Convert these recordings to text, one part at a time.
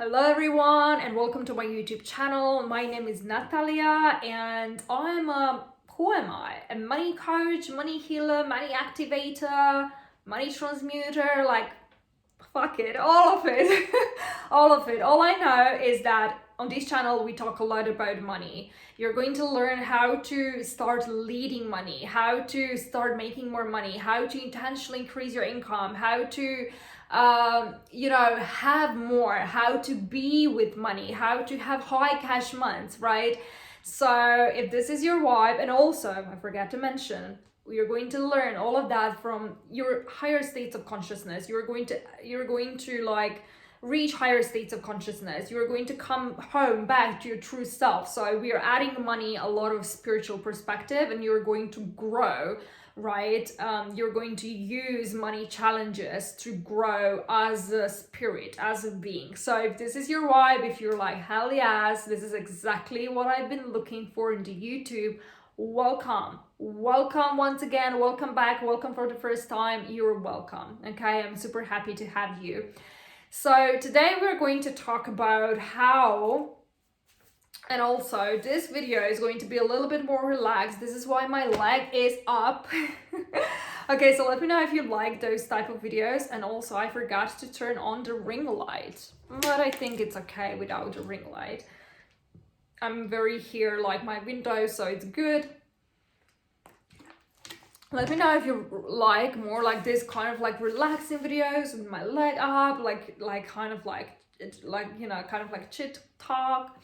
Hello everyone and welcome to my YouTube channel. My name is Natalia and who am I? A money coach, money healer, money activator, money transmuter, like fuck it, all of it. All of it. All I know is that on this channel we talk a lot about money. You're going to learn how to start leading money, how to start making more money, how to intentionally increase your income, how to have more, how to be with money, how to have high cash months, right? So if this is your vibe, and also I forgot to mention, you're going to learn all of that from your higher states of consciousness. You're going to like reach higher states of consciousness. You're going to come home back to your true self. So we are adding money a lot of spiritual perspective, and you're going to grow, right? You're going to use money challenges to grow as a spirit, as a being. So if this is your vibe, if you're like, hell yes, this is exactly what I've been looking for into YouTube, welcome. Welcome once again, welcome back, welcome for the first time, you're welcome. Okay, I'm super happy to have you. So today we're going to talk about how, and also this video is going to be a little bit more relaxed. This is why my leg is up. Okay, so let me know if you like those type of videos. And also I forgot to turn on the ring light, but I think it's okay without the ring light. I'm very here like my window, so it's good. Let me know if you like more like this kind of like relaxing videos with my leg up, like kind of like chit talk.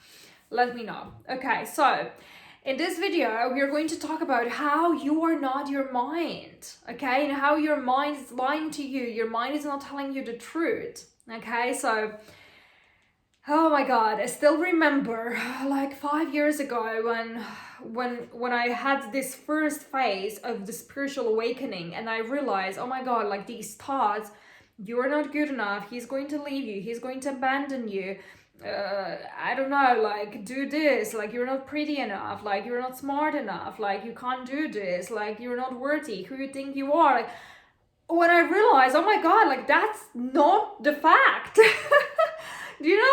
Let me know. Okay, so in this video we are going to talk about how you are not your mind, okay, and how your mind is lying to you. Your mind is not telling you the truth. Okay, so oh my god, I still remember like 5 years ago when I had this first phase of the spiritual awakening, and I realized, oh my god, like these thoughts, you're not good enough, he's going to leave you, he's going to abandon you, I don't know, like do this, like you're not pretty enough, like you're not smart enough, like you can't do this, like you're not worthy, who you think you are. Like when I realized, oh my god, like that's not the fact. Do you know,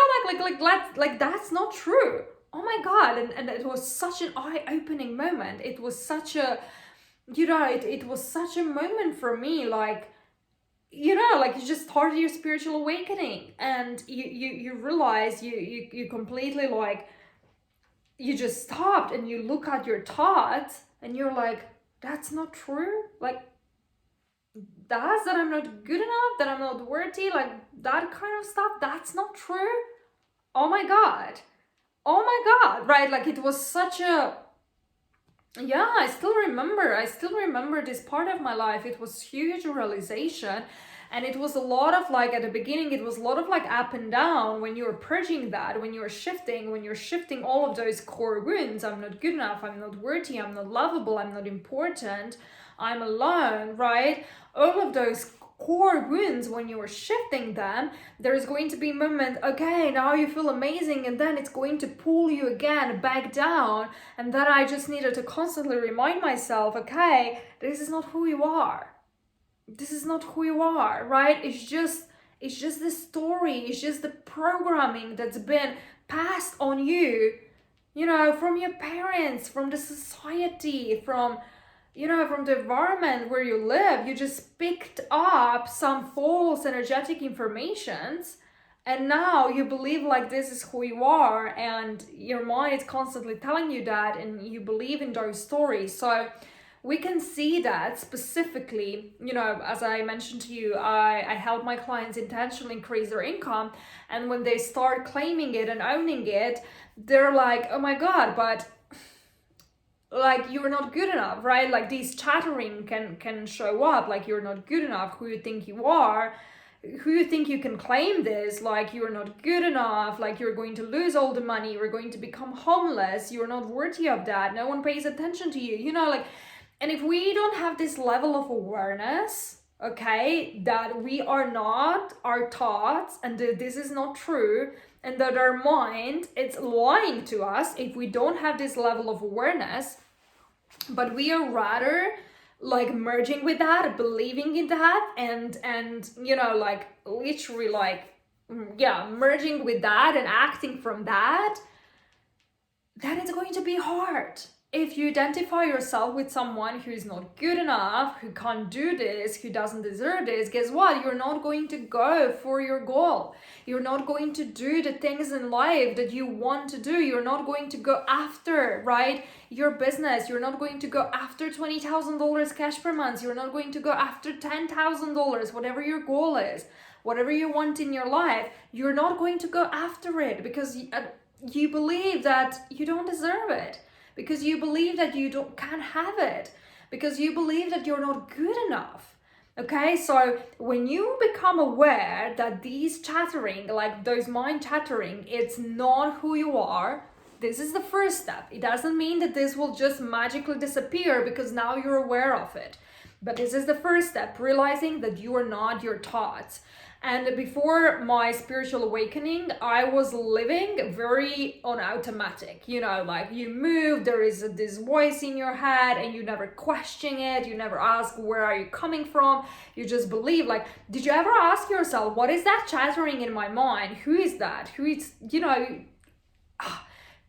like that's not true. Oh my god, and it was such an eye-opening moment. It was such a, it was such a moment for me, like, like you just started your spiritual awakening, and you realize you completely like, you just stopped and you look at your thoughts and you're like, that's not true. Like, that I'm not good enough, that I'm not worthy, like that kind of stuff, that's not true. Oh my god. Oh my god, right? Like it was such a, yeah, I still remember this part of my life. It was huge realization, and it was a lot of like, at the beginning it was a lot of like up and down when you were purging that, when you're shifting all of those core wounds. I'm not good enough, I'm not worthy, I'm not lovable, I'm not important, I'm alone, right? All of those core wounds, when you are shifting them, there's going to be a moment, okay, now you feel amazing, and then it's going to pull you again back down. And then I just needed to constantly remind myself, okay, this is not who you are. This is not who you are, right? It's just the story, it's just the programming that's been passed on you, from your parents, from the society, from the environment where you live. You just picked up some false energetic informations, and now you believe like this is who you are, and your mind is constantly telling you that, and you believe in those stories. So we can see that specifically, as I mentioned to you, I help my clients intentionally increase their income, and when they start claiming it and owning it, they're like, oh my god, but like you're not good enough, right? Like these chattering can show up, like you're not good enough, who you think you are, who you think you can claim this, like you're not good enough, like you're going to lose all the money, you're going to become homeless, you're not worthy of that, no one pays attention to you, like. And if we don't have this level of awareness, okay, that we are not our thoughts, and that this is not true, and that our mind, it's lying to us, if we don't have this level of awareness, but we are rather like merging with that, believing in that, and like literally like merging with that and acting from that, then it's going to be hard. If you identify yourself with someone who's not good enough, who can't do this, who doesn't deserve this, guess what? You're not going to go for your goal. You're not going to do the things in life that you want to do. You're not going to go after, right, your business. You're not going to go after $20,000 cash per month. You're not going to go after $10,000, whatever your goal is, whatever you want in your life. You're not going to go after it because you believe that you don't deserve it. Because you believe that you can't have it, because you believe that you're not good enough. Okay, so when you become aware that these chattering, like those mind chattering, it's not who you are, this is the first step. It doesn't mean that this will just magically disappear because now you're aware of it. But this is the first step, realizing that you are not your thoughts. And before my spiritual awakening, I was living very on automatic. You know, like you move, there is this voice in your head and you never question it. You never ask, where are you coming from? You just believe. Like, did you ever ask yourself, what is that chattering in my mind? Who is that? Who is, you know,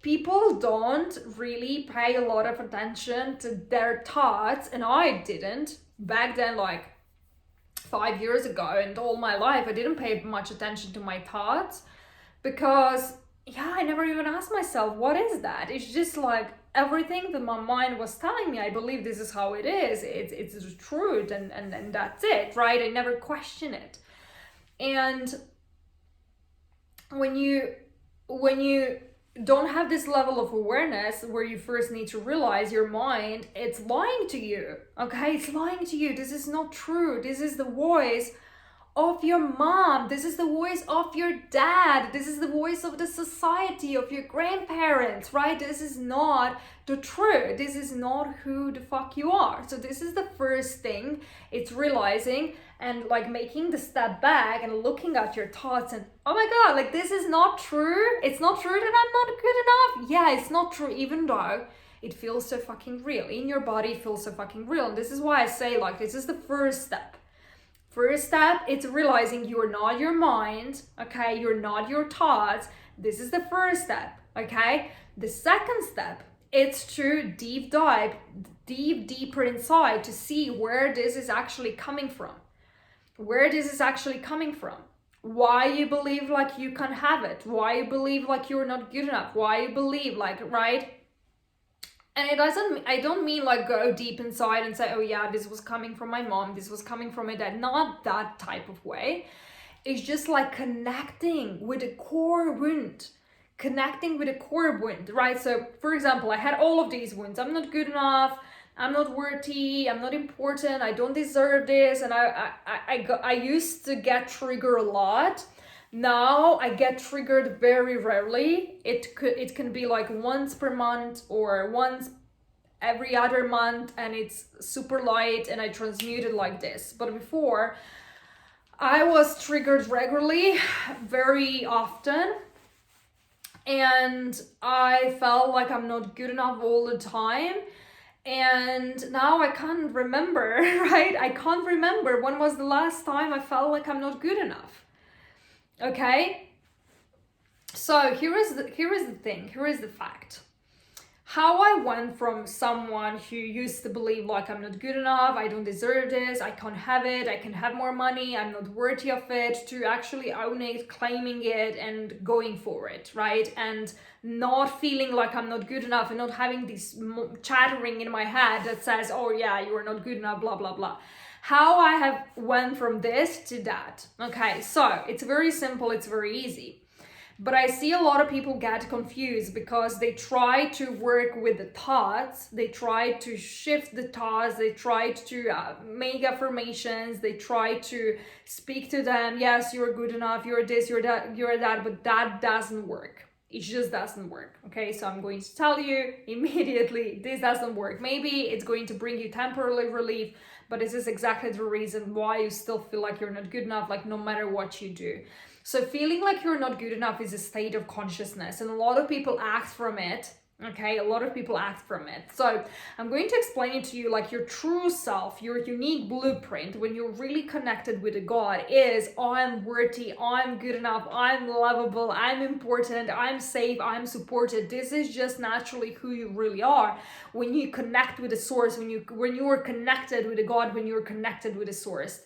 people don't really pay a lot of attention to their thoughts. And I didn't back then, like 5 years ago, and all my life I didn't pay much attention to my thoughts because I never even asked myself, what is that? It's just like everything that my mind was telling me, I believe this is how it is, it's the truth, and that's it, right? I never question it. And when you don't have this level of awareness, where you first need to realize your mind, it's lying to you, okay? It's lying to you. This is not true. This is the voice of your mom. This is the voice of your dad. This is the voice of the society, of your grandparents, right? This is not the truth. This is not who the fuck you are. So this is the first thing. It's realizing and like making the step back and looking at your thoughts and, oh my God, like this is not true. It's not true that I'm not good enough. Yeah, it's not true, even though it feels so fucking real. In your body, it feels so fucking real. And this is why I say, like, this is the first step. First step, it's realizing you're not your mind, okay? You're not your thoughts. This is the first step, okay? The second step, it's to deeper inside to see where this is actually coming from. Where this is actually coming from. Why you believe like you can't have it. Why you believe like you're not good enough. Why you believe like, right? And I don't mean like go deep inside and say, oh yeah, this was coming from my mom, this was coming from my dad. Not that type of way. It's just like connecting with the core wound. Connecting with the core wound, right? So for example, I had all of these wounds. I'm not good enough. I'm not worthy, I'm not important, I don't deserve this, and I used to get triggered a lot. Now I get triggered very rarely. It can be like once per month or once every other month, and it's super light and I transmute it like this. But before, I was triggered regularly, very often, and I felt like I'm not good enough all the time. And now I can't remember, right? I can't remember when was the last time I felt like I'm not good enough. Okay? So here is the fact. How I went from someone who used to believe like I'm not good enough, I don't deserve this, I can't have it, I can have more money, I'm not worthy of it, to actually own it, claiming it, and going for it, right? And not feeling like I'm not good enough and not having this chattering in my head that says, oh yeah, you are not good enough, blah, blah, blah. How I have went from this to that. Okay, so it's very simple, it's very easy. But I see a lot of people get confused because they try to work with the thoughts, they try to shift the thoughts, they try to make affirmations, they try to speak to them, yes, you're good enough, you're this, you're that, but that doesn't work. It just doesn't work, okay? So I'm going to tell you immediately, this doesn't work. Maybe it's going to bring you temporary relief, but this is exactly the reason why you still feel like you're not good enough, like no matter what you do. So feeling like you're not good enough is a state of consciousness, and a lot of people act from it, Okay, a lot of people act from it. So I'm going to explain it to you, like your true self, your unique blueprint when you're really connected with a God is I'm worthy, I'm good enough, I'm lovable, I'm important, I'm safe, I'm supported. This is just naturally who you really are when you connect with the source, when you are connected with a God, when you're connected with a source.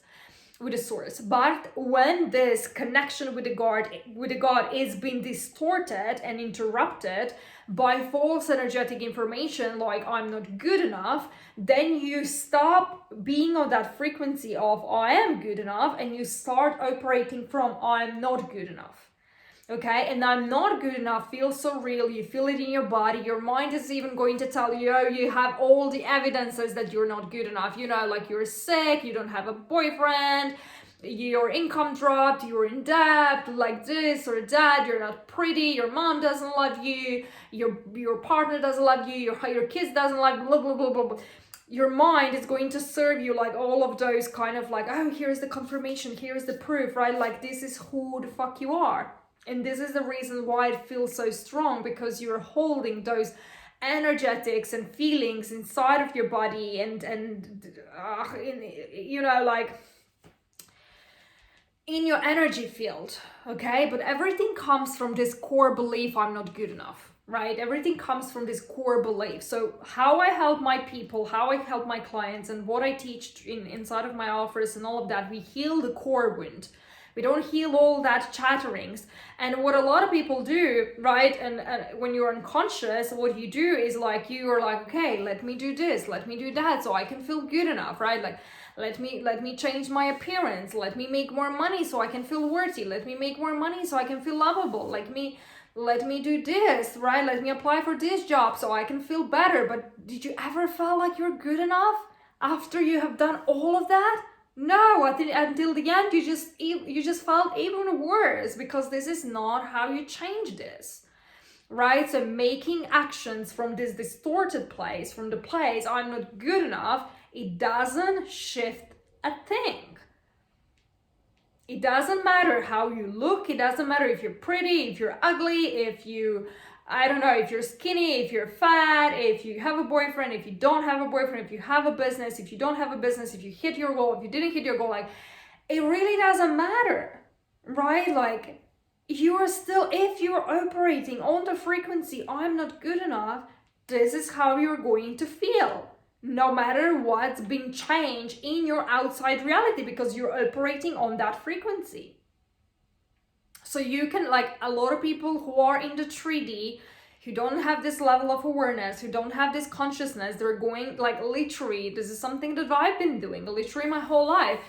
But when this connection with the God is being distorted and interrupted by false energetic information like I'm not good enough, then you stop being on that frequency of I am good enough and you start operating from I'm not good enough. Okay, and I'm not good enough feels so real. You feel it in your body. Your mind is even going to tell you, oh, you have all the evidences that you're not good enough. You know, like you're sick, you don't have a boyfriend, your income dropped, you're in debt, like this or that, you're not pretty, your mom doesn't love you, your partner doesn't love you, your kids doesn't love you, blah, blah, blah, blah, blah. Your mind is going to serve you like all of those kind of like, oh, here's the confirmation, here's the proof, right? Like this is who the fuck you are. And this is the reason why it feels so strong, because you're holding those energetics and feelings inside of your body you know, like in your energy field, okay? But everything comes from this core belief, I'm not good enough, right? Everything comes from this core belief. So how I help my people, how I help my clients, and what I teach inside of my offers and all of that, we heal the core wound. We don't heal all that chatterings. And what a lot of people do, right? And when you're unconscious, what you do is like, you are like, okay, let me do this, let me do that, so I can feel good enough, right? Like, let me change my appearance. Let me make more money so I can feel worthy. Let me make more money so I can feel lovable. Let me do this, right? Let me apply for this job so I can feel better. But did you ever feel like you're good enough after you have done all of that? No, until the end, you just felt even worse, because this is not how you change this, right? So making actions from this distorted place, from the place I'm not good enough, it doesn't shift a thing. It doesn't matter how you look. It doesn't matter if you're pretty, if you're ugly, if you, I don't know, if you're skinny, if you're fat, if you have a boyfriend, if you don't have a boyfriend, if you have a business, if you don't have a business, if you hit your goal, if you didn't hit your goal, like, it really doesn't matter, right? Like, you are still, if you're operating on the frequency, I'm not good enough, this is how you're going to feel. No matter what's been changed in your outside reality, because you're operating on that frequency. So you can, like, a lot of people who are in the 3D, who don't have this level of awareness, who don't have this consciousness, they're going, like, literally, this is something that I've been doing literally my whole life,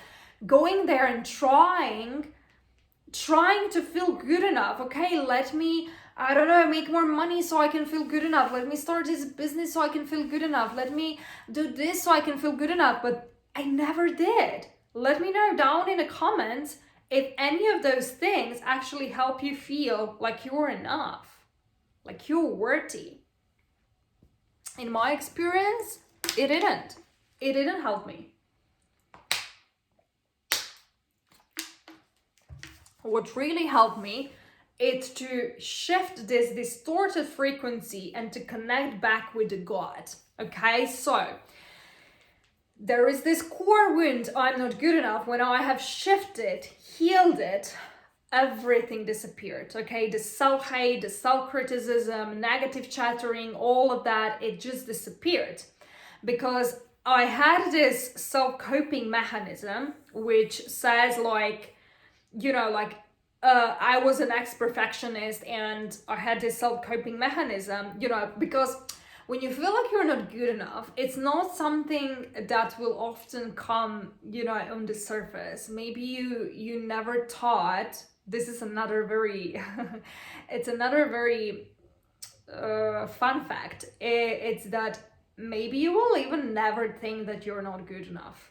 going there and trying to feel good enough. Okay, let me, I don't know, make more money so I can feel good enough. Let me start this business so I can feel good enough. Let me do this so I can feel good enough. But I never did. Let me know down in the comments if any of those things actually help you feel like you're enough, like you're worthy. In my experience, it didn't. It didn't help me. What really helped me is to shift this distorted frequency and to connect back with the God. Okay, so there is this core wound, I'm not good enough. When I have shifted, healed it, everything disappeared. Okay, the self-hate, the self-criticism, negative chattering, all of that, it just disappeared, because I had this self-coping mechanism which says, like, you know, like, I was an ex-perfectionist and I had this self-coping mechanism, you know, because when you feel like you're not good enough, it's not something that will often come, you know, on the surface. Maybe you never thought, this is another very, it's another very fun fact. It's that maybe you will even never think that you're not good enough.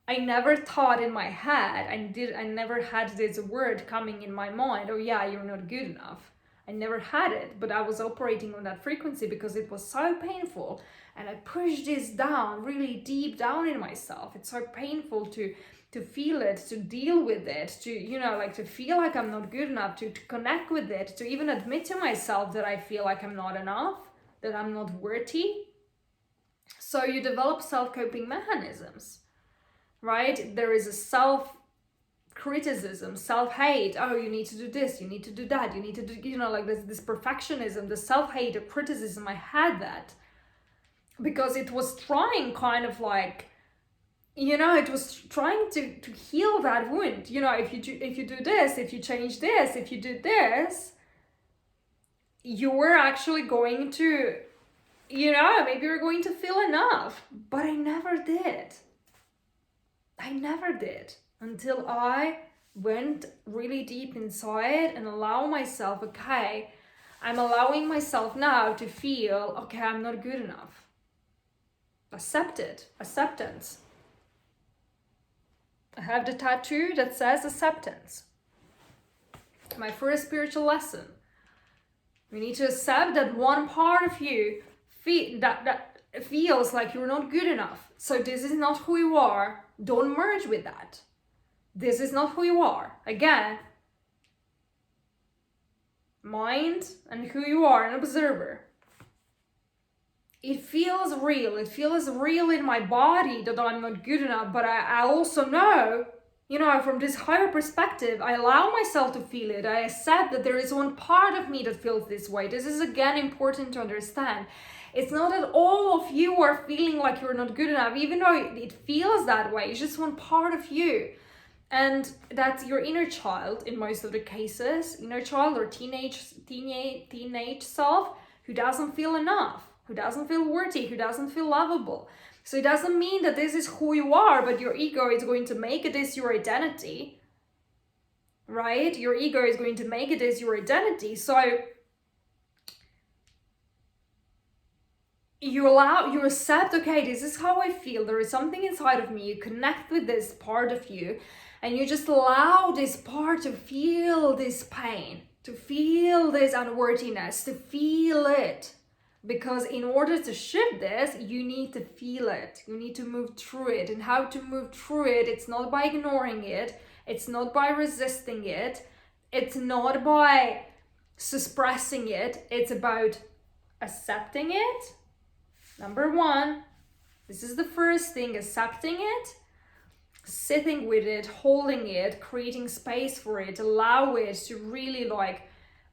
I never thought in my head, I never had this word coming in my mind, oh yeah, you're not good enough. I never had it, but I was operating on that frequency because it was so painful. And I pushed this down, really deep down in myself. It's so painful to feel it, to deal with it, to, you know, like to feel like I'm not good enough, to connect with it, to even admit to myself that I feel like I'm not enough, that I'm not worthy. So you develop self-coping mechanisms, right? There is a self-criticism, self-hate. Oh, you need to do this, you need to do that, you need to do, like this perfectionism, the self-hate, the criticism. I had that because it was trying kind of like, it was trying to heal that wound. If you do this, if you change this, if you do this, you were actually going to, maybe you're going to feel enough. But I never did. Until I went really deep inside and allow myself, okay, I'm allowing myself now to feel, okay, I'm not good enough. Acceptance. I have the tattoo that says acceptance. My first spiritual lesson. You need to accept that one part of you that feels like you're not good enough. So this is not who you are. Don't merge with that. This is not who you are. Again, mind and who you are, an observer. It feels real. It feels real in my body that I'm not good enough. But I also know, from this higher perspective, I allow myself to feel it. I accept that there is one part of me that feels this way. This is, again, important to understand. It's not that all of you are feeling like you're not good enough, even though it feels that way. It's just one part of you. And that's your inner child in most of the cases. Inner child or teenage self who doesn't feel enough, who doesn't feel worthy, who doesn't feel lovable. So it doesn't mean that this is who you are, but your ego is going to make this your identity, right? Your ego is going to make it as your identity. So you accept, okay, this is how I feel. There is something inside of me. You connect with this part of you, and you just allow this part to feel this pain, to feel this unworthiness, to feel it. Because in order to shift this, you need to feel it. You need to move through it. And how to move through it, it's not by ignoring it. It's not by resisting it. It's not by suppressing it. It's about accepting it. Number one, this is the first thing, accepting it, sitting with it, holding it, creating space for it, allow it to really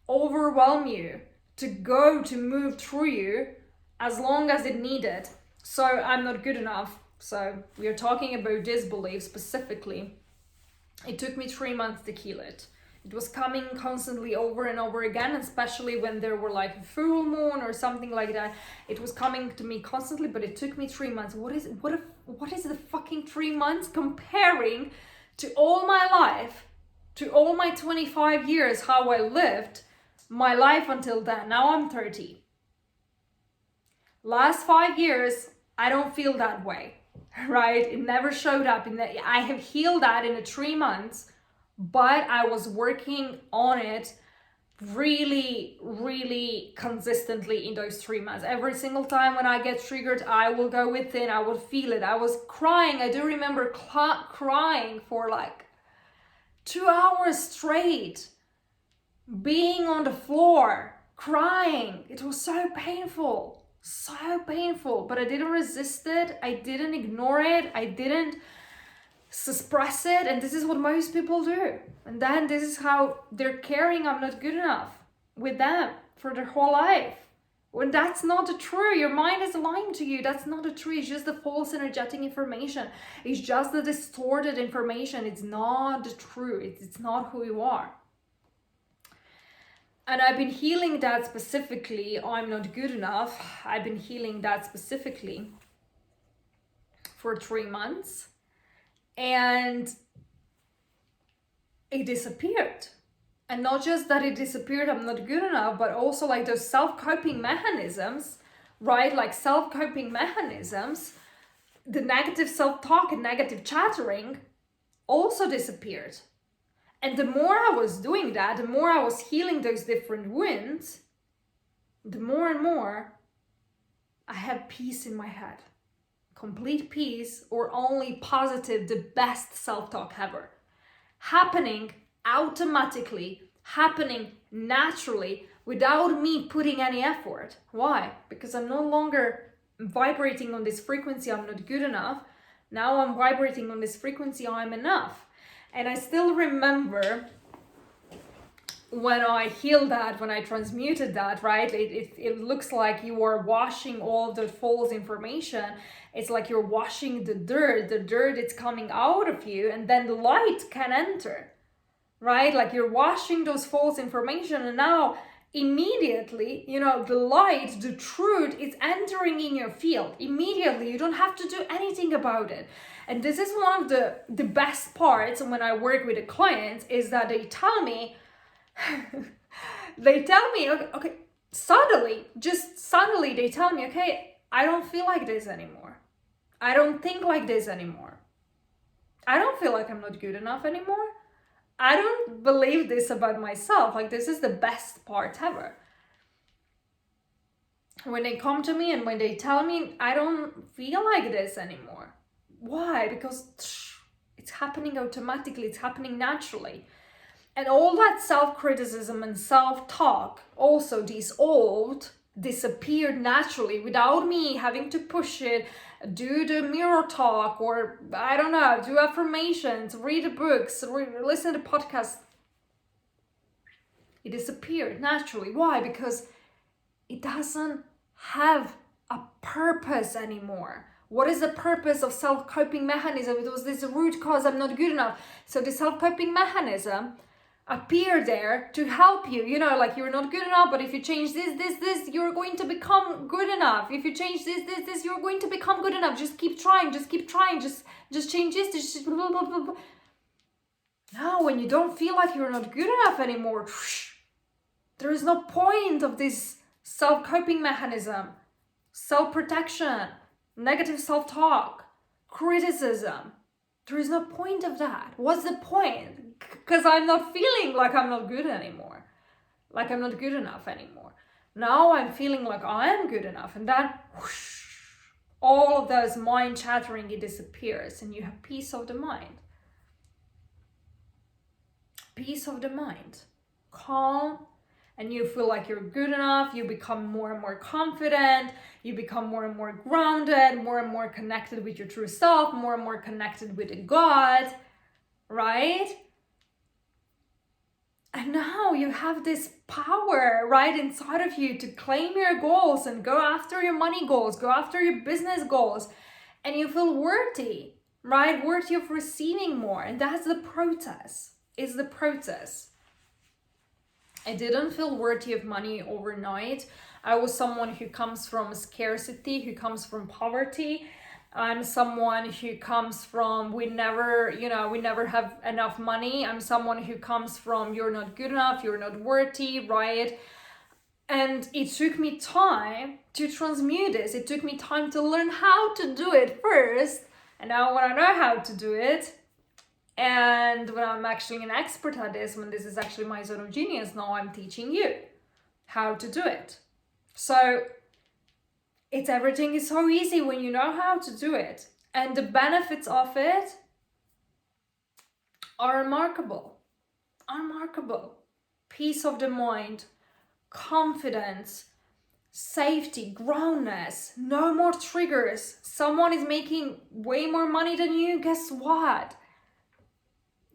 overwhelm you, to move through you as long as it needed. So I'm not good enough. So we are talking about this belief specifically. It took me 3 months to heal it. It was coming constantly over and over again, especially when there were a full moon or something like that. It was coming to me constantly, but it took me 3 months. What is the fucking 3 months comparing to all my life, to all my 25 years, how I lived my life until then. Now I'm 30. Last 5 years, I don't feel that way, right? It never showed up in that. I have healed that in the 3 months, but I was working on it really, really consistently in those 3 months. Every single time when I get triggered, I will go within, I will feel it. I was crying. I do remember crying for 2 hours straight, being on the floor, crying. It was so painful, but I didn't resist it. I didn't ignore it. I didn't suppress it. And this is what most people do. And then this is how they're carrying I'm not good enough with them for their whole life. When that's not the true, your mind is lying to you. That's not the true. It's just the false energetic information. It's just the distorted information. It's not the true. It's not who you are. And I've been healing that specifically. I'm not good enough. I've been healing that specifically for 3 months. And it disappeared. And not just that it disappeared, I'm not good enough, but also those self-coping mechanisms, right? Self-coping mechanisms, the negative self-talk and negative chattering also disappeared. And the more I was doing that, the more I was healing those different wounds, the more and more I have peace in my head. Complete peace, or only positive, the best self-talk ever. Happening automatically, happening naturally, without me putting any effort. Why? Because I'm no longer vibrating on this frequency, I'm not good enough. Now I'm vibrating on this frequency, I'm enough. And I still remember when I healed that, when I transmuted that, right? It looks like you are washing all of the false information. It's like you're washing the dirt it's coming out of you, and then the light can enter, right? Like you're washing those false information, and now immediately, the light, the truth is entering in your field. Immediately, you don't have to do anything about it. And this is one of the best parts when I work with the clients, is that they tell me, okay, suddenly they tell me, okay, I don't feel like this anymore. I don't think like this anymore. I don't feel like I'm not good enough anymore. I don't believe this about myself. Like, this is the best part ever. When they come to me and when they tell me, I don't feel like this anymore. Why? Because it's happening automatically. It's happening naturally. And all that self-criticism and self-talk also disappeared naturally without me having to push it, do the mirror talk, or I don't know, do affirmations, read books, listen to podcasts. It disappeared naturally. Why? Because it doesn't have a purpose anymore. What is the purpose of self-coping mechanism? It was this root cause, I'm not good enough. So the self-coping mechanism appear there to help you, like you're not good enough, but if you change this, you're going to become good enough. If you change this, you're going to become good enough. Just keep trying, just change this, just blah, blah, blah, blah. Now, when you don't feel like you're not good enough anymore, there is no point of this self-coping mechanism, self-protection, negative self-talk, criticism. There is no point of that. What's the point? Because I'm not feeling like I'm not good anymore. Like I'm not good enough anymore. Now I'm feeling like I am good enough. And then all of those mind chattering, it disappears. And you have peace of the mind. Peace of the mind. Calm. And you feel like you're good enough. You become more and more confident. You become more and more grounded, more and more connected with your true self, more and more connected with God, right? And now you have this power right inside of you to claim your goals and go after your money goals, go after your business goals. And you feel worthy, right? Worthy of receiving more. And that's the process. It's the process. I didn't feel worthy of money overnight. I was someone who comes from scarcity, who comes from poverty. I'm someone who comes from, we never have enough money. I'm someone who comes from, you're not good enough, you're not worthy, right? And it took me time to transmute this. It took me time to learn how to do it first. And now when I know how to do it, and when I'm actually an expert at this, when this is actually my zone of genius, now I'm teaching you how to do it. So everything is so easy when you know how to do it. And the benefits of it are remarkable. Unremarkable. Peace of the mind, confidence, safety, groundness, no more triggers. Someone is making way more money than you, guess what?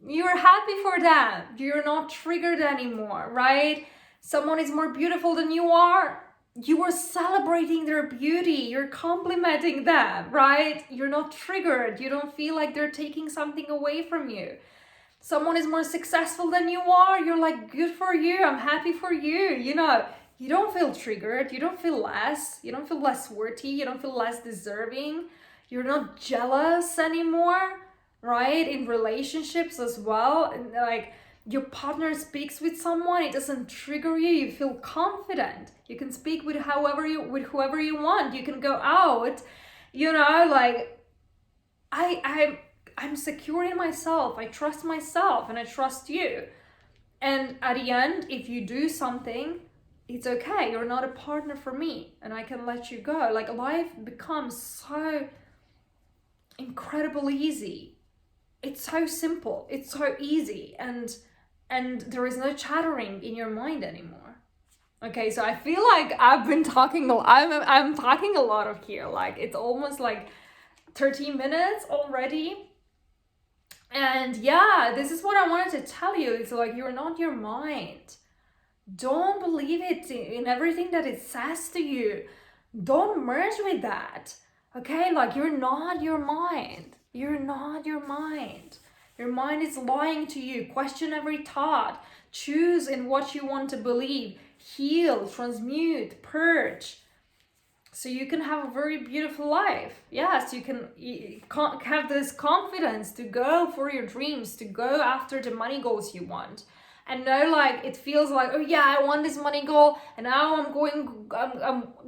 You're happy for them. You're not triggered anymore, right? Someone is more beautiful than you are. You are celebrating their beauty. You're complimenting them, right? You're not triggered. You don't feel like they're taking something away from you. Someone is more successful than you are. You're like, good for you. I'm happy for you. You don't feel triggered. You don't feel less. You don't feel less worthy. You don't feel less deserving. You're not jealous anymore. Right? In relationships as well. And like your partner speaks with someone, it doesn't trigger you. You feel confident. You can speak with whoever you want. You can go out, like I'm secure in myself. I trust myself and I trust you. And at the end, if you do something, it's okay. You're not a partner for me and I can let you go. Like life becomes so incredibly easy. It's so simple, it's so easy, and there is no chattering in your mind anymore. Okay, so I feel like I've been talking I'm talking a lot of here. Like it's almost like 13 minutes already. And yeah, this is what I wanted to tell you. It's like you're not your mind. Don't believe it in everything that it says to you. Don't merge with that. Okay? Like you're not your mind. You're not your mind. Your mind is lying to you. Question every thought. Choose in what you want to believe. Heal, transmute, purge. So you can have a very beautiful life. Yes, you can have this confidence to go for your dreams, to go after the money goals you want. And know, like, it feels like, oh yeah, I want this money goal, and now I'm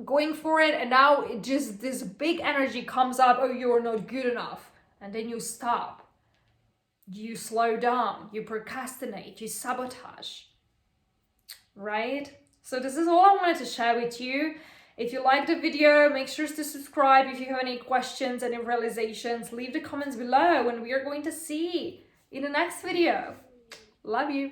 going for it, and now it just, this big energy comes up, oh, you're not good enough. And then you stop. You slow down, you procrastinate, you sabotage. Right? So this is all I wanted to share with you. If you liked the video, make sure to subscribe. If you have any questions, any realizations, leave the comments below, and we are going to see in the next video. Love you.